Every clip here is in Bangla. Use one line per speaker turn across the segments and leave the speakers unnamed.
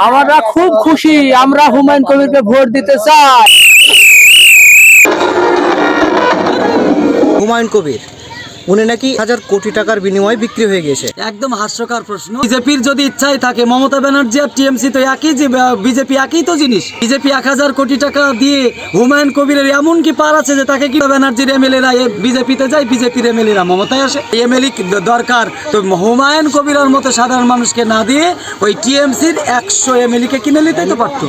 আমরা খুব খুশি, আমরা হুমায়ুন কবিরকে ভোট দিতে চাই।
হুমায়ুন কবির উনি নাকি 1000 কোটি টাকার বিনিময়ে বিক্রি হয়ে গেছে।
একদম হাস্যকর প্রশ্ন। বিজেপির যদি ইচ্ছাই থাকে, মমতা ব্যানার্জি আর টিএমসি তো একই, যে বিজেপি একই তো জিনিস। বিজেপি 1000 কোটি টাকা দিয়ে হুমায়ুন কবিরের এমন কি পার আছে যে তাকে কি ব্যানার্জির এমএলএরা বিজেপিতে যায়, বিজেপির এমএলএরা মমতায় আসে? এমএলএ দরকার তো হুমায়ুন কবিরের মতো সাধারণ মানুষকে না দিয়ে ওই টিএমসির 100 এমএলএ কে কিনে নিতেই তো পারতো।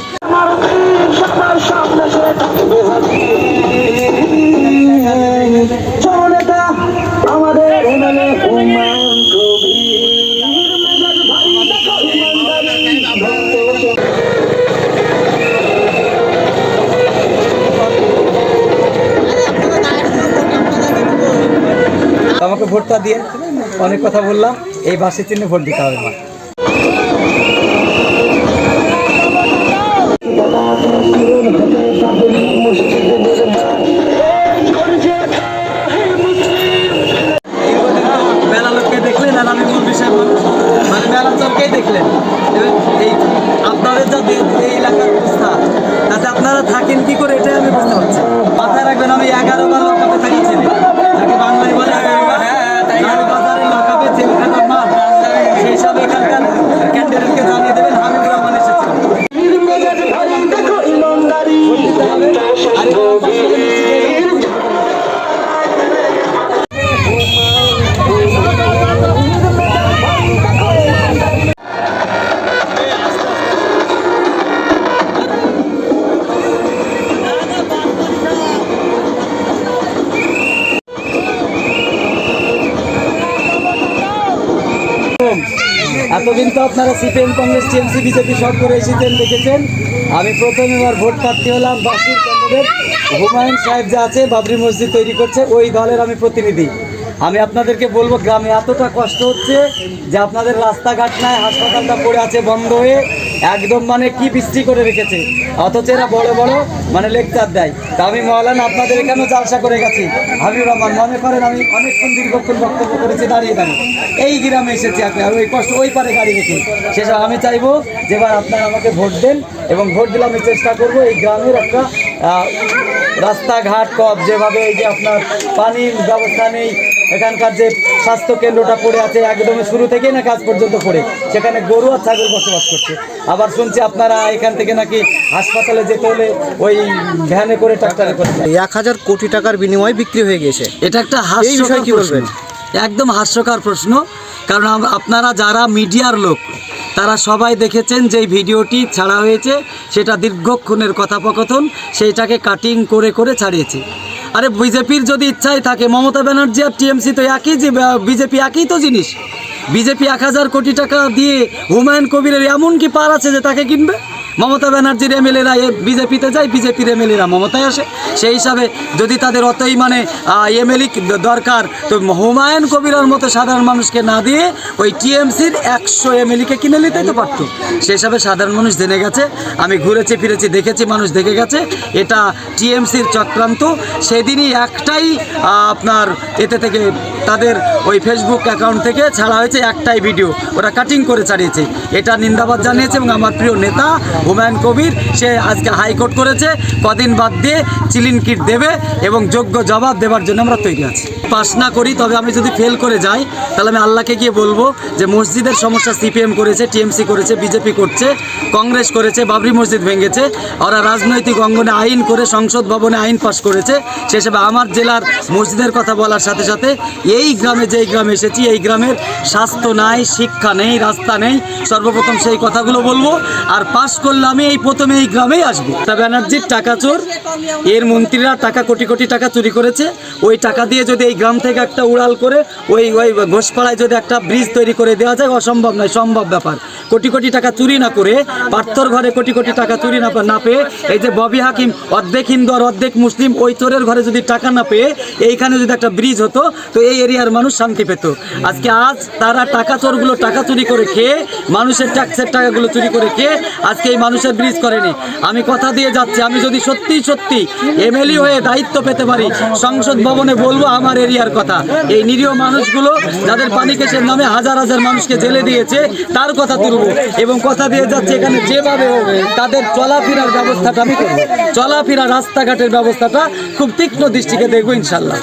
আমাকে ভোটটা দিয়ে অনেক কথা বললাম, এই বাসি চিহ্নে ভোট দিতে হবে। মেলা লোককে দেখলেন আর আমি মূল বিষয় বলবো, মানে মেলা চলকেই দেখলেন। এই আপনাদের যা এই এলাকার অবস্থা, তাতে আপনারা থাকেন কি করে এটাই আমি বুঝতে পারছি। মাথায় রাখবেন, আমি 11 বার লকাপে থাকিয়েছিলাম, যাকে বাঙালি বলে বাজারের লকাপে জেলখানার মাল, সেই হিসাবে এখানকার ক্যান্ডিডেটকে জানিয়ে দেবেন হামিদুর রহমান এসেছেন। এতদিন তো আপনারা সিপিএম, কংগ্রেস, টিএমসি, বিজেপি সব করে এসেছেন, দেখেছেন। আমি প্রথমবার ভোট প্রার্থী হলাম বাসির ক্যান্ডিডেট হুমায়ুন সাহেব যা আছে বাবরি মসজিদ তৈরি করছে, ওই দলের আমি প্রতিনিধি। আমি আপনাদেরকে বলবো, গ্রামে এতটা কষ্ট হচ্ছে যে আপনাদের রাস্তাঘাট নাই, হাসপাতালটা পড়ে আছে বন্ধ হয়ে, একদম মানে কি বৃষ্টি করে রেখেছে, অথচ এরা বড় বড় মানে লেকচার দেয়। তা আমি মহলান আপনাদের এখানেও জালসা করে গেছি। হাবিবুর রহমান মনে করেন আমি অনেকক্ষণ দীর্ঘক্ষণ বক্তব্য করেছি দাঁড়িয়ে দাঁড়িয়ে, এই গ্রামে এসেছি ওই কষ্ট ওই পারে গাড়ি রেখে। সেসব আমি চাইবো যে এবার আপনারা আমাকে ভোট দেন, এবং ভোট দিলে আমি চেষ্টা করবো এই গ্রামের একটা রাস্তাঘাট কব, যেভাবে এই যে আপনার পানির ব্যবস্থা নেই, এখানকার যে স্বাস্থ্য কেন্দ্রটা পড়ে আছে একদম শুরু থেকেই না কাজ পর্যন্ত পড়ে, সেখানে গরু আর ছাগল বসবাস করছে। আবার শুনছি আপনারা এখান থেকে নাকি হাসপাতালে যেতে হলে ওই ভ্যানে করে ট্রাক্টরে করছে।
1000 কোটি টাকার বিনিময়ে বিক্রি হয়ে গেছে।
এটা একটা হাস্যকর
কি বলবেন?
একদম হাস্যকর প্রশ্ন। কারণ আপনারা যারা মিডিয়ার লোক, তারা সবাই দেখেছেন যে ভিডিওটি ছাড়া হয়েছে, সেটা দীর্ঘক্ষণের কথোপকথন, সেইটাকে কাটিং করে করে ছাড়িয়েছে। আরে বিজেপির যদি ইচ্ছাই থাকে, মমতা ব্যানার্জি আর টিএমসি তো একই, যে বিজেপি একই তো জিনিস। বিজেপি 1000 কোটি টাকা দিয়ে হুমায়ুন কবিরের এমন কি পার আছে যে তাকে কিনবে? মমতা ব্যানার্জির এমএলএরা বিজেপিতে যায়, বিজেপির এমএলএরা মমতায় আসে। সেই হিসাবে যদি তাদের অতই মানে এমএলএ দরকার, তো হুমায়ুন কবিরের মতো সাধারণ মানুষকে না দিয়ে ওই টিএমসির 100 এমএলএকে কিনে নিতেই তো পারতো। সেই হিসাবে সাধারণ মানুষ জেনে গেছে, আমি ঘুরেছি ফিরেছি দেখেছি, মানুষ দেখে গেছে এটা টিএমসির চক্রান্ত। সেদিনই একটাই আপনার এতে থেকে তাদের ওই ফেসবুক অ্যাকাউন্ট থেকে ছাড়া হয়েছে একটাই ভিডিও, ওরা কাটিং করে ছাড়িয়েছে। এটা নিন্দাবাদ জানিয়েছে, এবং আমার প্রিয় নেতা হুমায়ুন কবির সে আজকে হাইকোর্ট করেছে, কদিন বাদ দিয়ে চিলিন কিট দেবে এবং যোগ্য জবাব দেওয়ার জন্য আমরা তৈরি আছি। পাস না করি, তবে আমি যদি ফেল করে যাই, তাহলে আমি আল্লাহকে গিয়ে বলবো যে মসজিদের সমস্যা সিপিএম করেছে, টিএমসি করেছে, বিজেপি করছে, কংগ্রেস করেছে, বাবরি মসজিদ ভেঙেছে, ওরা রাজনৈতিক অঙ্গনে আইন করে সংসদ ভবনে আইন পাস করেছে। সে হিসেবে আমার জেলার মসজিদের কথা বলার সাথে সাথে এই গ্রামে, যেই গ্রামে এসেছি, এই গ্রামের স্বাস্থ্য নাই, শিক্ষা নেই, রাস্তা নেই, সর্বপ্রথম সেই কথাগুলো বলবো। আর পাস করলে আমি এই প্রথমে এই গ্রামেই আসবো। মমতা ব্যানার্জির টাকা চোর, এর মন্ত্রীরা টাকা কোটি কোটি টাকা চুরি করেছে। ওই টাকা দিয়ে যদি এই গ্রাম থেকে একটা উড়াল করে ওই ঘোষপাড়ায় যদি একটা ব্রিজ তৈরি করে দেওয়া যায়, অসম্ভব নয়, সম্ভব ব্যাপার। কোটি কোটি টাকা চুরি না করে, পার্থর ঘরে কোটি কোটি টাকা চুরি না পেয়ে, এই যে ববি হাকিম অর্ধেক হিন্দু আর অর্ধেক মুসলিম, ওই চোরের ঘরে যদি টাকা না পেয়ে এইখানে যদি একটা ব্রিজ হতো, তো এই এরিয়ার মানুষ শান্তি পেত। আজ তারা টাকা চোরগুলো টাকা চুরি করে খেয়ে, মানুষের ট্যাক্সের টাকাগুলো চুরি করে খেয়ে আজকে এই মানুষের ব্রিজ করেনি। আমি কথা দিয়ে যাচ্ছি, আমি যদি সত্যি সত্যি এমএলএ হয়ে দায়িত্ব পেতে পারি, সংসদ ভবনে বলবো আমার এরিয়ার কথা। এই নিরীহ মানুষগুলো যাদের পানি কেসের নামে হাজার হাজার মানুষকে জেলে দিয়েছে, তার কথা তুলবো। তুলবো এবং কথা দিয়ে যাচ্ছে এখানে যেভাবে হবে তাদের চলাফেরার ব্যবস্থাটা আমি করবো, চলাফেরা রাস্তাঘাটের ব্যবস্থাটা খুব তীক্ষ্ণ দৃষ্টিকে দেখবো ইনশাল্লাহ।